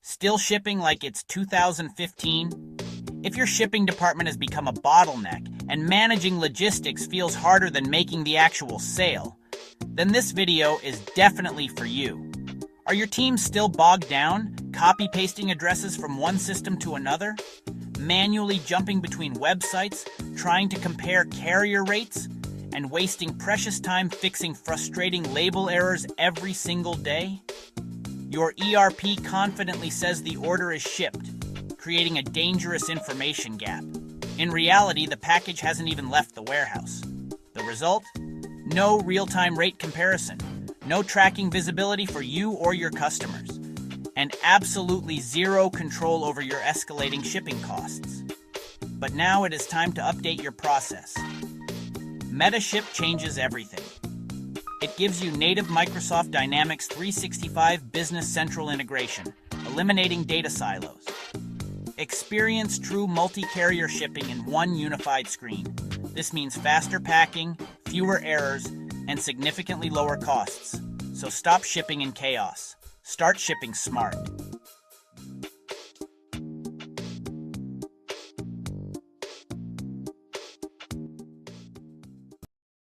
Still shipping like it's 2015? If your shipping department has become a bottleneck and managing logistics feels harder than making the actual sale, then this video is definitely for you. Are your teams still bogged down, copy-pasting addresses from one system to another? Manually jumping between websites, trying to compare carrier rates, and wasting precious time fixing frustrating label errors every single day? Your ERP confidently says the order is shipped, creating a dangerous information gap. In reality, the package hasn't even left the warehouse. The result? No real-time rate comparison, no tracking visibility for you or your customers, and absolutely zero control over your escalating shipping costs. But now it is time to update your process. MetaShip changes everything. It gives you native Microsoft Dynamics 365 Business Central integration, eliminating data silos. Experience true multi-carrier shipping in one unified screen. This means faster packing, fewer errors, and significantly lower costs. So stop shipping in chaos. Start shipping smart.